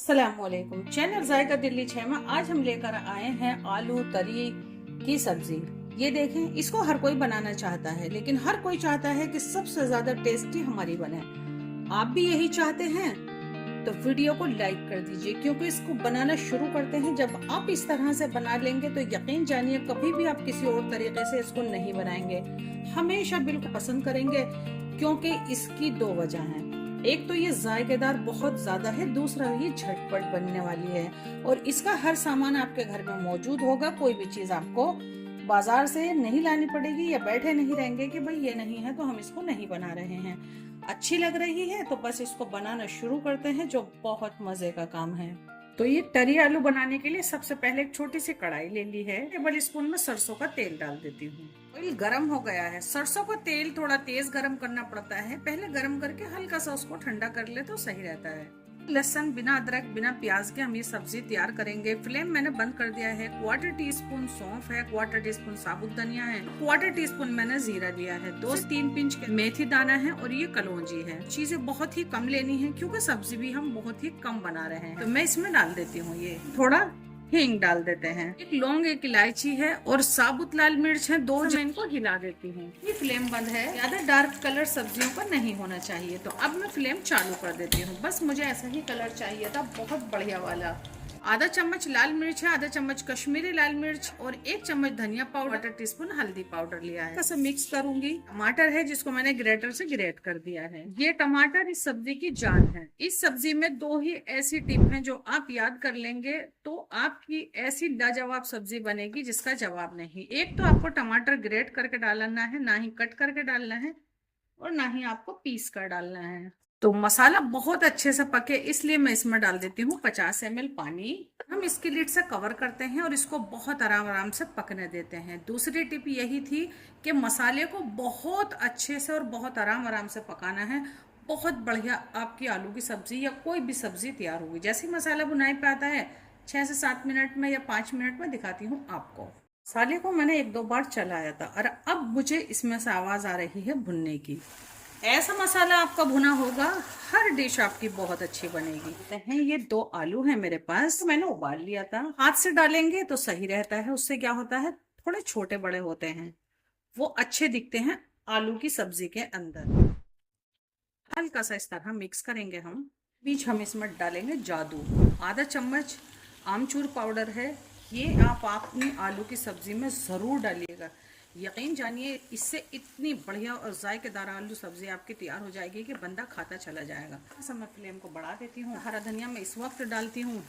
अस्सलामुअलैकुम। चैनल जायका दिल्ली 6 में आज हम लेकर आए हैं आलू तरी की सब्जी। ये देखें, इसको हर कोई बनाना चाहता है, लेकिन हर कोई चाहता है कि सबसे ज्यादा टेस्टी हमारी बने। आप भी यही चाहते हैं तो वीडियो को लाइक कर दीजिए, क्योंकि इसको बनाना शुरू करते हैं। जब आप इस तरह से बना लेंगे तो यकीन जानिए कभी भी आप किसी और तरीके से इसको नहीं बनाएंगे, हमेशा बिल्कुल पसंद करेंगे। क्योंकि इसकी दो वजह हैं। एक तो ये जायकेदार बहुत ज्यादा है, दूसरा ये झटपट बनने वाली है और इसका हर सामान आपके घर में मौजूद होगा। कोई भी चीज आपको बाजार से नहीं लानी पड़ेगी या बैठे नहीं रहेंगे कि भाई ये नहीं है तो हम इसको नहीं बना रहे हैं। अच्छी लग रही है तो बस इसको बनाना शुरू करते हैं, जो बहुत मजे का काम है। तो ये तरी आलू बनाने के लिए सबसे पहले एक छोटी सी कढ़ाई ले ली है। टेबल स्पून में सरसों का तेल डाल देती हूँ। ऑयल गरम हो गया है। सरसों का तेल थोड़ा तेज गरम करना पड़ता है, पहले गरम करके हल्का सा उसको ठंडा कर ले तो सही रहता है। लहसुन बिना अदरक बिना प्याज के हम ये सब्जी तैयार करेंगे। फ्लेम मैंने बंद कर दिया है। 1/4 टीस्पून सौंफ है, 1/4 टीस्पून साबुत धनिया है, 1/4 टीस्पून मैंने जीरा लिया है, 2 से 3 पिंच मेथी दाना है और ये कलौंजी है। चीजें बहुत ही कम लेनी है क्योंकि सब्जी भी हम बहुत ही कम बना रहे हैं। तो मैं इसमें डाल देती हूँ ये थोड़ा हींग डाल देते हैं, एक लौंग, एक इलायची है और साबुत लाल मिर्च है 2। मैं इनको हिला देती हूँ। ये फ्लेम बंद है। ज्यादा डार्क कलर सब्जियों का नहीं होना चाहिए, तो अब मैं फ्लेम चालू कर देती हूँ। बस मुझे ऐसा ही कलर चाहिए था, बहुत बढ़िया वाला। आधा चम्मच लाल मिर्च है, आधा चम्मच कश्मीरी लाल मिर्च और 1 चम्मच धनिया पाउडर, 1/4 टीस्पून हल्दी पाउडर लिया है। ऐसा मिक्स करूंगी। टमाटर है जिसको मैंने ग्रेटर से ग्रेट कर दिया है। ये टमाटर इस सब्जी की जान है। इस सब्जी में 2 ही ऐसी टिप हैं जो आप याद कर लेंगे तो आपकी ऐसी लाजवाब सब्जी बनेगी जिसका जवाब नहीं। एक तो आपको टमाटर ग्रेट करके डालना है, ना ही कट करके डालना है और ना ही आपको पीस कर डालना है। तो मसाला बहुत अच्छे से पके इसलिए मैं इसमें डाल देती हूँ 50 ml पानी। हम इसकी लिड से कवर करते हैं और इसको बहुत आराम आराम से पकने देते हैं। दूसरी टिप यही थी कि मसाले को बहुत अच्छे से और बहुत आराम आराम से पकाना है। बहुत बढ़िया आपकी आलू की सब्जी या कोई भी सब्जी तैयार होगी। जैसे मसाला बुनाई पे आता है 6 से 7 मिनट में या 5 मिनट में दिखाती हूँ आपको। मसाले को मैंने 1-2 बार चलाया था और अब मुझे इसमें से आवाज आ रही है भुनने की। ऐसा मसाला आपका भुना होगा, हर डिश आपकी बहुत अच्छी बनेगी। हैं ये 2 आलू हैं मेरे पास, तो मैंने उबाल लिया था। हाथ से डालेंगे तो सही रहता है, उससे क्या होता है थोड़े छोटे बड़े होते हैं, वो अच्छे दिखते हैं आलू की सब्जी के अंदर। हल्का सा इस तरह मिक्स करेंगे हम। बीच हम इसमें डालेंगे जादू। आधा चम्मच आमचूर पाउडर है, ये आप अपनी आलू की सब्जी में ज़रूर डालिएगा। यकीन जानिए इससे इतनी बढ़िया और जायकेदार आलू सब्जी आपकी तैयार हो जाएगी कि बंदा खाता चला जाएगा। सब मैं फ्लेम को बढ़ा देती हूँ। हरा धनिया मैं इस वक्त डालती हूँ,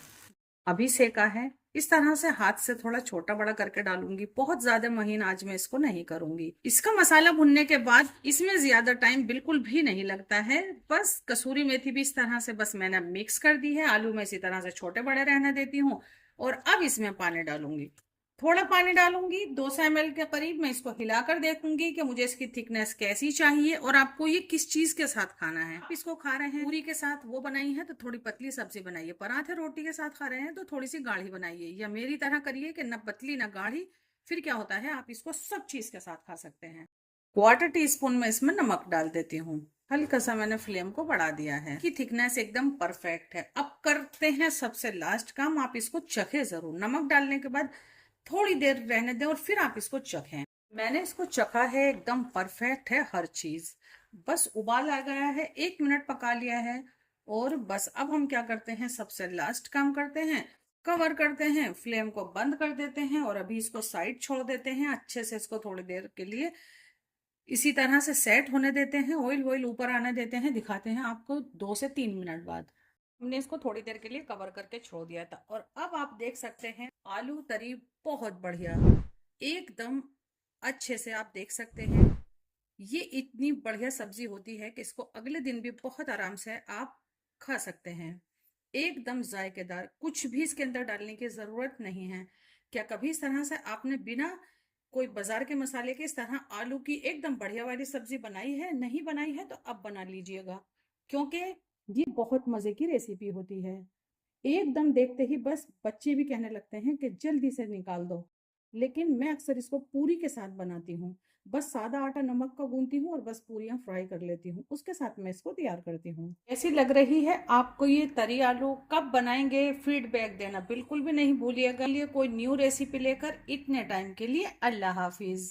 अभी सेका है। इस तरह से हाथ से थोड़ा छोटा बड़ा करके डालूंगी, बहुत ज्यादा महीन आज मैं इसको नहीं करूंगी। इसका मसाला भुनने के बाद इसमें ज्यादा टाइम बिल्कुल भी नहीं लगता है। बस कसूरी मेथी भी इस तरह से बस मैंने मिक्स कर दी है। आलू में इसी तरह से छोटे बड़े रहने देती हूँ और अब इसमें पानी डालूंगी। थोड़ा पानी डालूंगी, 200 ml के करीब। मैं इसको हिलाकर देखूंगी कि मुझे इसकी थिकनेस कैसी चाहिए और आपको ये किस चीज के साथ खाना है। आप इसको खा रहे हैं पूरी के साथ, वो बनाई है तो थोड़ी पतली सब्जी बनाइए। पराठे रोटी के साथ खा रहे हैं तो थोड़ी सी गाढ़ी बनाइए, या मेरी तरह करिए कि न पतली न गाढ़ी। फिर क्या होता है, आप इसको सब चीज के साथ खा सकते हैं। 1/4 टीस्पून में इसमें नमक डाल देती हूँ। हल्का सा मैंने फ्लेम को बढ़ा दिया है कि थिकनेस एकदम परफेक्ट है। अब करते हैं सबसे लास्ट काम, आप इसको चखे जरूर। नमक डालने के बाद थोड़ी देर रहने दें और फिर आप इसको चखें। मैंने इसको चखा है, एकदम परफेक्ट है हर चीज। बस उबाल आ गया है, 1 मिनट पका लिया है और बस अब हम क्या करते हैं, सबसे लास्ट काम करते हैं, कवर करते हैं, फ्लेम को बंद कर देते हैं और अभी इसको साइड छोड़ देते हैं। अच्छे से इसको थोड़ी देर के लिए इसी तरह से सेट होने देते हैं। ऑयल वॉइल ऊपर आने देते हैं। दिखाते हैं आपको 2 से 3 मिनट बाद। हमने इसको थोड़ी देर के लिए कवर करके छोड़ दिया था और अब आप देख सकते हैं आलू तरी बहुत बढ़िया एकदम अच्छे से आप देख सकते हैं। ये इतनी बढ़िया सब्जी होती है कि इसको अगले दिन भी बहुत आराम से आप खा सकते हैं। एकदम जायकेदार, कुछ भी इसके अंदर डालने की जरूरत नहीं है। क्या कभी इस तरह से आपने बिना कोई बाजार के मसाले के इस तरह आलू की एकदम बढ़िया वाली सब्जी बनाई है? नहीं बनाई है तो अब बना लीजिएगा, क्योंकि ये बहुत मजे की रेसिपी होती है। एकदम देखते ही बस बच्चे भी कहने लगते हैं कि जल्दी से निकाल दो। लेकिन मैं अक्सर इसको पूरी के साथ बनाती हूँ। बस सादा आटा नमक का गूंथती हूँ और बस पूरियाँ फ्राई कर लेती हूँ, उसके साथ मैं इसको तैयार करती हूँ। कैसी लग रही है आपको ये तरी आलू? कब बनाएंगे फीडबैक देना बिल्कुल भी नहीं भूलिएगा। लिए कोई न्यू रेसिपी लेकर, इतने टाइम के लिए अल्लाह हाफिज।